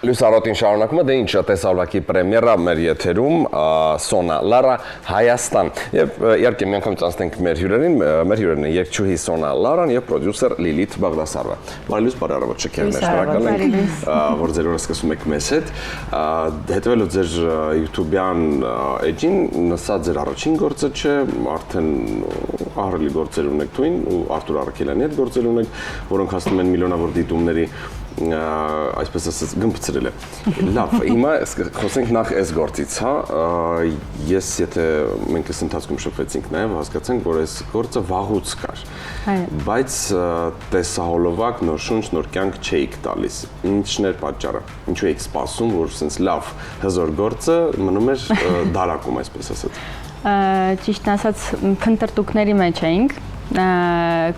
Լույս Արոտին շարունակում է, դե ինչ տեսահոլովակի պրեմիերա մեր եթերում Սոնա Լարա Հայաստան։ Եվ իհարկե միանգամից անցնենք մեր հյուրերին, մեր հյուրերն են երգչուհի Սոնա Լարան եւ պրոդյուսեր Լիլիթ Բաղդասարովը։ Բարի լույս, բարի առավոտ, շքերներ, շնորհակալ ենք, որ ձեր օրը սկսում եք մեզ հետ։ Հետևելով ձեր YouTube-յան էջին, նստած ձեր առաջին գործը չէ, արդեն ահռելի գործեր ունեք թույն ու Արտուր Արաքելյանի հետ գործեր ունեք, որոնք հասնում են միլիոնավոր դիտումների այսպես ասած գմբցրել է։ Լավ, հիմա խոսենք նախ այս գործից, հա, ես եթե մենք այս ընթացքում շփվեցինք նաև հասկացանք, որ այս գործը վաղուց կար։ Բայց տեսահոլովակ, նոր շունչ, նոր կյանք չէիք տալիս։ Ինչն էր պատճառը։ Ինչու եք սպասում, որ sense լավ հզոր գործը մնում էր դարակում, այսպես ասած։ Ճիշտ ասած, փնտրտուքների մեջ էինք,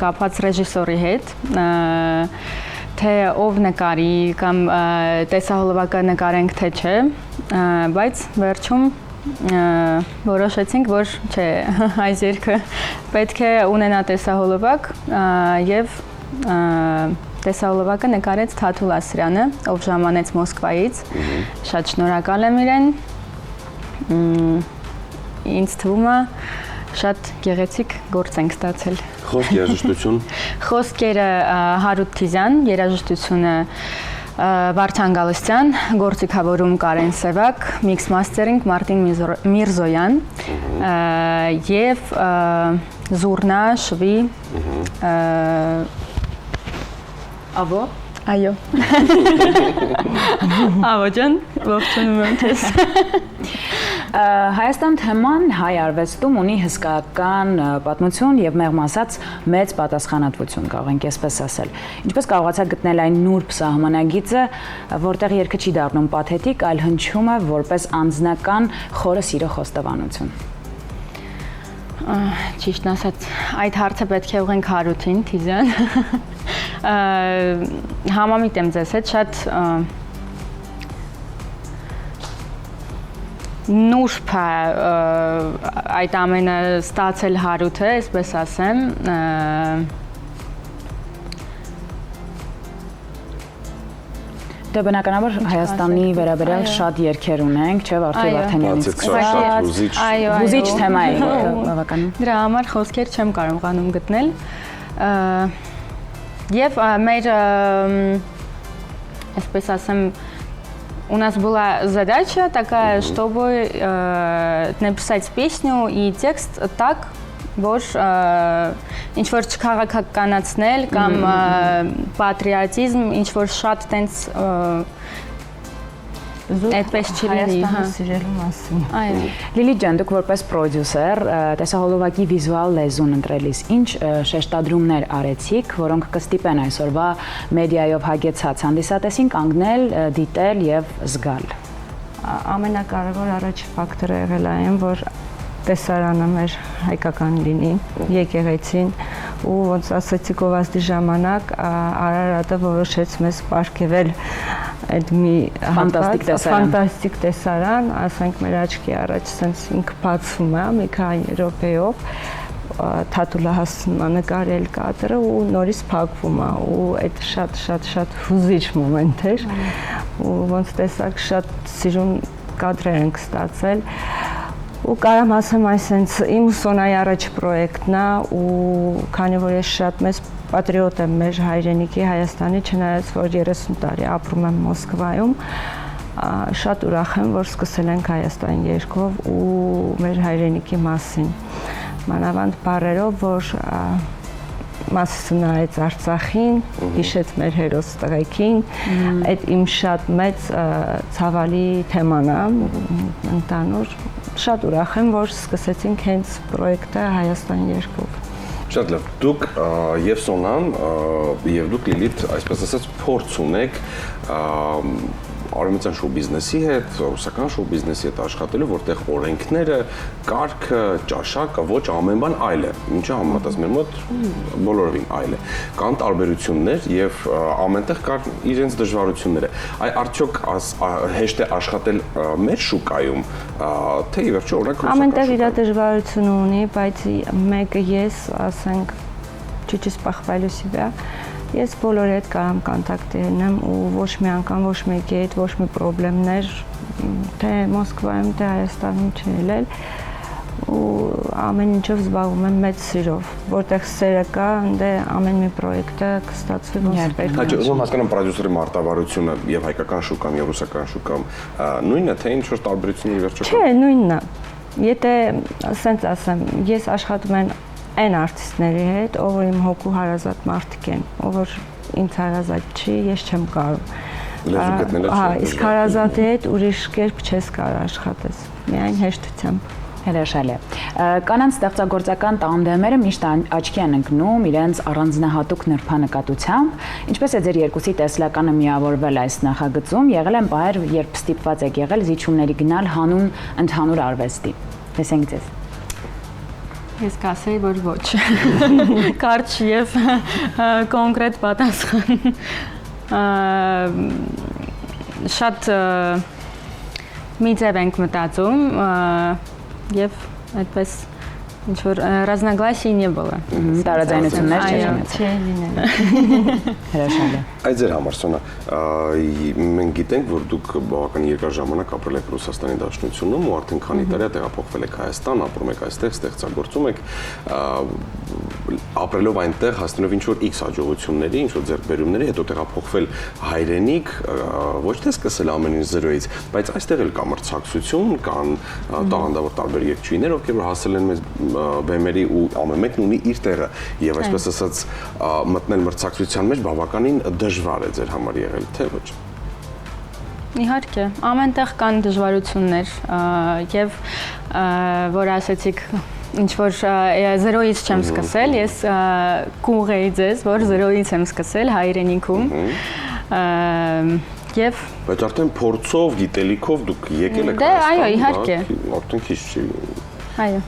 կապած ռեժիսորի հետ, թե ով նկարի կամ տեսահոլովակը նկարենք թե չէ, բայց վերջում որոշեցինք, որ չէ, այս երգը պետք է ունենա տեսահոլովակ եւ տեսահոլովակը նկարեց Թաթուլ Ասրյանը, ով ժամանեց Մոսկվայից, շատ շնորհակալ եմ իրեն, ինձ թվում է շատ գեղեցիկ գործ ենք ստացել։ Խոսք երաժշտություն։ Խոսքերը Հարութ Թիզյան, երաժշտությունը Վարդան Գալստյան, գործիքավորում Կարեն Սևակ, միքս մաստերինգ Մարտին Միրզոյան եւ զուռնա շվի Ավո։ Այո։ Ավո ջան, ողջունում եմ քեզ։ Հայաստան թեման հայ արվեստում ունի հսկայական պատմություն եւ մեղմ ասած մեծ պատասխանատվություն, կարող ենք այսպես ասել։ Ինչպես կարողացաք գտնել այն նուրբ սահմանագիծը, որտեղ երգը չի դառնում պաթետիկ, այլ հնչում է որպես անձնական խորը սիրո խոստովանություն։ Ճիշտ ասած, այդ հարցը պետք է ուղենք Հարութին Թիզյան։ Համամիտ եմ ձեզ հետ, շատ նուրբ է այդ ամենը ստացել Հարութը, այսպես ասեմ, Դե բնականաբար Հայաստանի վերաբերյալ շատ երգեր ունենք, չէ՞, Արտուր Վարդանյանից։ Հուզիչ թեմա է բավականին։ Դրա համար խոսքեր չեմ կարողանում գտնել։ Եվ մեր, այսպես ասեմ, у нас была задача такая, чтобы написать песню и текст так, որ ինչ-որ չքաղաքականացնել կամ պատրիոտիզմ, ինչ-որ շատ տենց այդպես չի Հայաստանը սիրելու մասին։ Այո։ Լիլիթ ջան, դուք որպես պրոդյուսեր, տեսահոլովակի վիզուալ լեզուն ընտրելիս ինչ շեշտադրումներ արեցիք, որոնք կստիպեն այսօրվա մեդիայով հագեցած հանդիսատեսին կանգնել, դիտել եւ զգալ։ Ամենակարևոր առաջ ֆակտորը եղել է այն, որ տեսարանը մեր հայկական լինի, եկեղեցին ու ոնց ասացի գովազդի ժամանակ Արարատը որոշեց մեզ պարգևել այդ մի ֆանտաստիկ տեսարան, ասենք մեր աչքի առաջ սենց ինքը բացվում է մի քանի րոպեով, Թաթուլը հասնում է նկարել կադրը ու նորից փակվում է ու այդ շատ հուզիչ մոմենտ էր ու ոնց տեսակ շատ սիրուն կադրեր ենք ստացել ու կարամ ասեմ այսենց իմ Սոնայի առաջ պրոյեկտն է ու քանի որ ես շատ մեծ պատրիոտ եմ մեր հայրենիքի Հայաստանի, չնայած որ 30 տարի ապրում եմ Մոսկվայում, շատ ուրախ եմ, որ սկսել ենք Հայաստան երգով ու մեր հայրենիքի մասին։ Մանավանդ բառերով, որ մասը նայեց Արցախին, հիշեց մեր հերոս տղեկին, այդ իմ շատ մեծ ցավալի թեման է, ընդհանուր շատ ուրախ եմ, որ սկսեցինք հենց պրոյեկտը Հայաստան երգով։ Շատ լավ, դուք եւ Սոնան եւ դուք Լիլիթ, այսպես ասած, փորձ ունեք արևմտյան շոու բիզնեսի հետ, ռուսական շոու բիզնեսի հետ աշխատելու, որտեղ օրենքները, կարգը, ճաշակը, ոչ ամեն բան այլ է, ինչը համեմատած մեր մոտ բոլորովին այլ է։ Կան տարբերություններ եւ ամենտեղ կան իրենց դժվարությունները։ Այ արդյոք հեշտ է աշխատել մեր շուկայում, թե ի վերջո օրինակ ռուսական։ Ամենտեղ իր դժվարությունը ունի, բայց մեկը ես, ասենք, чуть-чуть похвалю себя, Ես բոլորի հետ կարամ կոնտակտի ունեմ ու ոչ մի անգամ ոչ մեկի հետ ոչ մի խնդիրներ թե Մոսկվայում, թե Հայաստանում չի ելել ու ամեն ինչով զբաղվում եմ մեծ սիրով, որտեղ սերը կա, ընդ ամեն մի պրոյեկտը կստացվի ոնց պետք է։ Հաճո, ում հասկանում պրոդյուսերի մարտավարությունը եւ հայկական շուկան եւ ռուսական շուկան նույնն է, թե ինչ որ տարբերությունների վերջո։ Չէ, նույնն է։ Եթե ասենց ասեմ, ես աշխատում եմ այն արտիստների հետ, ով որ իմ հոգու հարազատ մարդիկ են, ով որ ինձ հարազատ չի, ես չեմ կարող։ Լեզու գտնելը չէ։ Իսկ հարազատի հետ ուրիշ կերպ չես կարող աշխատես, միայն հեշտությամբ։ Հրաշալի է։ Կանանց ստեղծագործական տանդեմերը միշտ աչքի են ընկնում իրենց առանձնահատուկ նրբանկատությամբ, ինչպես է ձեր երկուսի տեսլականը միավորվել այս նախագծում, եղել են պահեր, երբ ստիպված եք եղել զիջումների գնալ հանուն ընդհանուր արվեստի։ Տեսենք ձեզ։ Ես կասեի, որ ոչ։ Կարճ եւ կոնկրետ պատասխան։ Շատ մի ձև ենք մտածում եւ այդպես ինչ որ разногласий не было։ Տարաձայնություններ չէին լինել։ Հրաշալի։ Այդ ձեր համար Սոնա, մենք գիտենք, որ դուք բավական երկար ժամանակ ապրել եք Ռուսաստանի Դաշնությունում ու արդեն քանի տարի տեղափոխվել եք Հայաստան, ապրում եք այստեղ, ստեղծագործում եք, ապրելով այնտեղ, հասնելով ինչ որ X հաջողությունների, ինչ որ ձեռքբերումների, հետո տեղափոխվել հայրենիք, ոչ թե սկսել ամեն ինչ զրոյից, բայց այստեղ էլ կա մրցակցություն, կան տաղանդավոր տարբեր երգչուհիներ, ովքեր որ հասել են մեզ բեմերի ու ամեն մեկն ունի իր տեղը եւ այսպես ասած մտնել մրցակցության մեջ բավականին դժվար է ձեր համար եղել, թե ոչ։ Իհարկե, ամենտեղ կան դժվարություններ եւ որ ասեցիք ինչ որ զերոից չեմ սկսել, ես կուղեի ձեզ, որ զերոից եմ սկսել հայրենիքում եւ բայց արդեն փորձով, գիտելիքով դուք եկել եք Հայաստան։ Դե այո, իհարկե։ Արդեն քիչ չի։ Այո։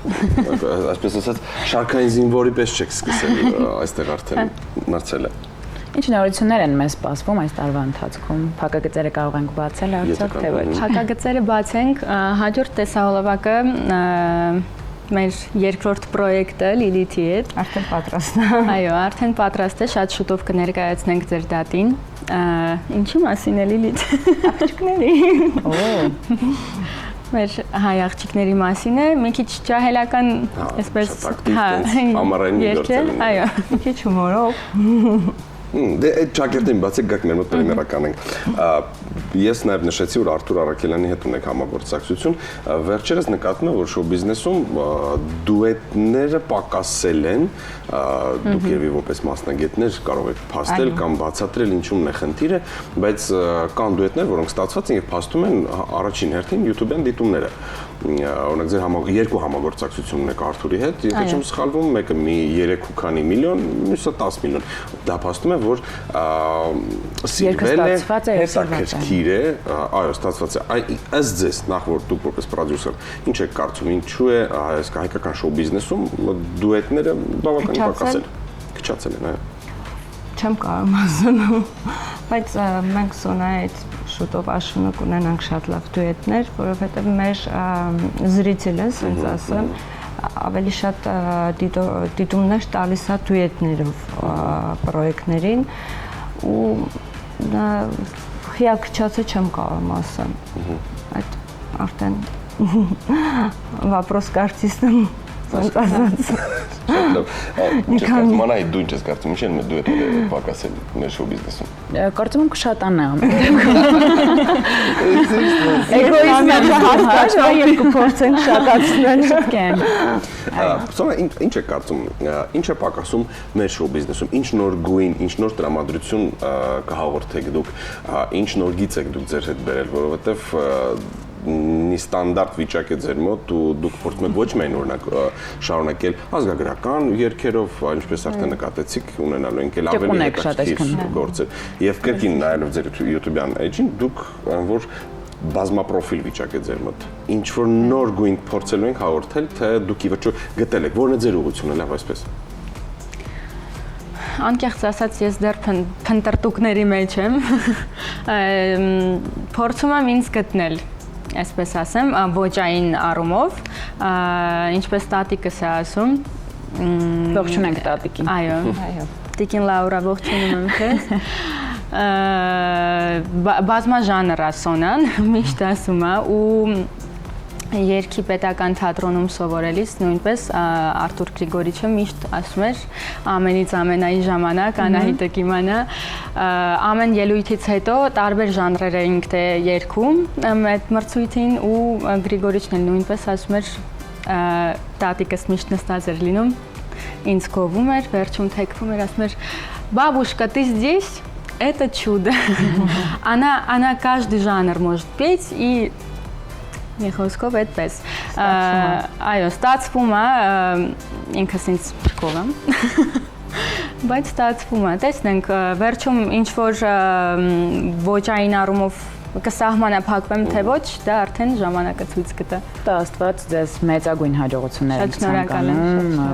Այսպես ասած, շարքային զինվորի պես չեք սկսել այստեղ արդեն մրցել է։ Ինչ նորություններ են մեզ սպասվում այս տարվա ընթացքում։ Փակագծերը կարող ենք բացել արդյոք թե ոչ։ Փակագծերը բացենք, հաջորդ տեսահոլովակը մեր երկրորդ պրոյեկտը Լիլիթի հետ Արդեն պատրաստ է։ Այո, արդեն պատրաստ է, շատ շուտով կներկայացնենք ձեր դատին։ Ինչի մասին է Լիլիթ։ Աղջիկների։ Մեր հայ աղջիկների մասին է, մի քիչ ջահելական, այսպես, ամառային երկել, այո, Մի քիչ հումորով։ Դե այդ ճակերտին բացեք գաք մեր մոտ պրեմիերական ենք։ Ես նաև նշեցի, որ Արթուր Արաքելյանի հետ ունենք համագործակցություն։ Վերջերս նկատվում է, որ շոու բիզնեսում դուետները պակասել են, դուք երևի որպես մասնագետներ կարող եք փաստել կամ բացատրել ինչումն է խնդիրը, բայց կան դուետներ, որոնք ստացված են եւ փաստում են առաջին հերթին YouTube-յան դիտումները։ Օրինակ ձեր երկու համագործակցություն ունեք Արթուրի հետ, եթե չեմ սխալվում, մեկը մի 3 ու քանի միլիոն, մյուսը 10 միլիոն։ Դա փաստում է, որ սիրվել է, հետաքրքիր է, այո, ստացված է։ Ըստ ձեզ, նախ որ դուք որպես պրոդյուսեր, ինչ եք կարծում, ինչու է հայկական շոու բիզնեսում դուետները բավականին պակասել, քչացել են, այո։ Չեմ կարող ասել, բայց մենք Սոնայի հետ շուտով աշունը կունենանք շատ լավ դուետներ, որովհետև մեր զրիցելը, ասենց ասեմ, ավելի շատ դիտումներ տալիս է դուետներով պրոյեկտներին ու խիակչացը չեմ կարող ասեմ։ Այդ արդեն вопрос к артистам Մանայի դու ինչ ես կարծում, ինչ են մեր դուետները պակասել մեր շոու բիզնեսում։ Կարծում եմ կշատանա։ Էգոիզմը հաստատ երկու փորձենք շատացնել։ Սոնա, ինչ է կարծում, ինչ է պակասում մեր շոու բիզնեսում, ինչ նոր գույն, ինչ նոր տրամադրություն կհաղորդեք դուք, ինչ նոր գիծ եք դուք ձեր հետ բերել, որովհետև մի ստանդարտ վիճակ է ձեր մոտ ու դուք փորձում եք ոչ միայն օրինակ շարունակել ազգագրական երգերով, ինչպես արդեն նկատեցիք, ունենալու ենք ավելի հետաքրքիր գործեր եւ կրկին նայելով ձեր YouTube-յան էջին դուք որ բազմապրոֆիլ վիճակ է ձեր մոտ։ Ինչ որ նոր գույն փորձելու ենք հաղորդել, թե դուք ի վերջո գտել եք, որն է ձեր ուղղությունը, լավ այսպես։ Անկեղծ ասած ես դեռ փնտրտուկների մեջ եմ։ Փորձում եմ ինձ գտնել այսպես ասեմ, ոճային առումով, ինչպես տատիկս է ասում, ողջունենք տատիկին։ Այո։ Տիկին Լաուրա, ողջունում եմ քեզ։ Բազմաժանր է Սոնան, միշտ ասում է ու Երգի պետական թատրոնում սովորելիս նույնպես Արթուր Գրիգորիչը միշտ ասում էր ամենից ամենայի ժամանակ Անահիտը կիմանա ամեն ելույթից հետո տարբեր ժանրեր էինք թե երգում այդ մրցույթին ու Գրիգորիչն էլ նույնպես ասում էր տատիկս միշտ նստած էր լինում ինձ գովում էր վերջում թեքվում էր ասում էր бабушка ты здесь это чудо она каждый жанр может петь и Խոսքով այդպես։ Այո, ստացվում է, ինքս ինձ փրկով եմ։ Բայց ստացվում է, տեսնենք, վերջում ինչ որ ոճային առումով կսահմանափակվեմ թե ոչ, դա արդեն ժամանակը ցույց կտա։ Դա Աստված ձեզ մեծագույն հաջողություններ Շատ շնորհակալ եմ,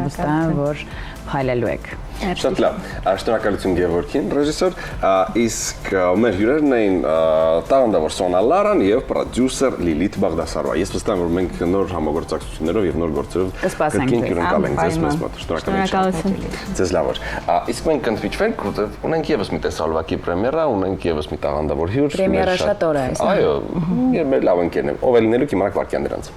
վստահ եմ, որ փայլելու եք։ Շատ լավ, շնորհակալություն Գևորգին, ռեժիսոր, իսկ մեր հյուրերն էին տաղանդավոր Սոնա Լարան եւ պրոդյուսեր Լիլիթ Բաղդասարովա։ Ես վստահ եմ, որ մենք նոր համագործակցություններով եւ նոր գործերով կրկին կհյուրընկալենք ձեզ մեզ մոտ։ Շնորհակալություն։ Ձեզ լավ որ։ Իսկ մենք կընդվիճվենք, որտեղ ունենք եւս մի տեսալվակի պրեմիերա, ունենք եւս մի տաղանդավոր հյուր։ Պրեմիերա շատ օր է։ Այո, մեր լավ ընկերներ, ով է լինելու կիմանաք վարքյան դրանց։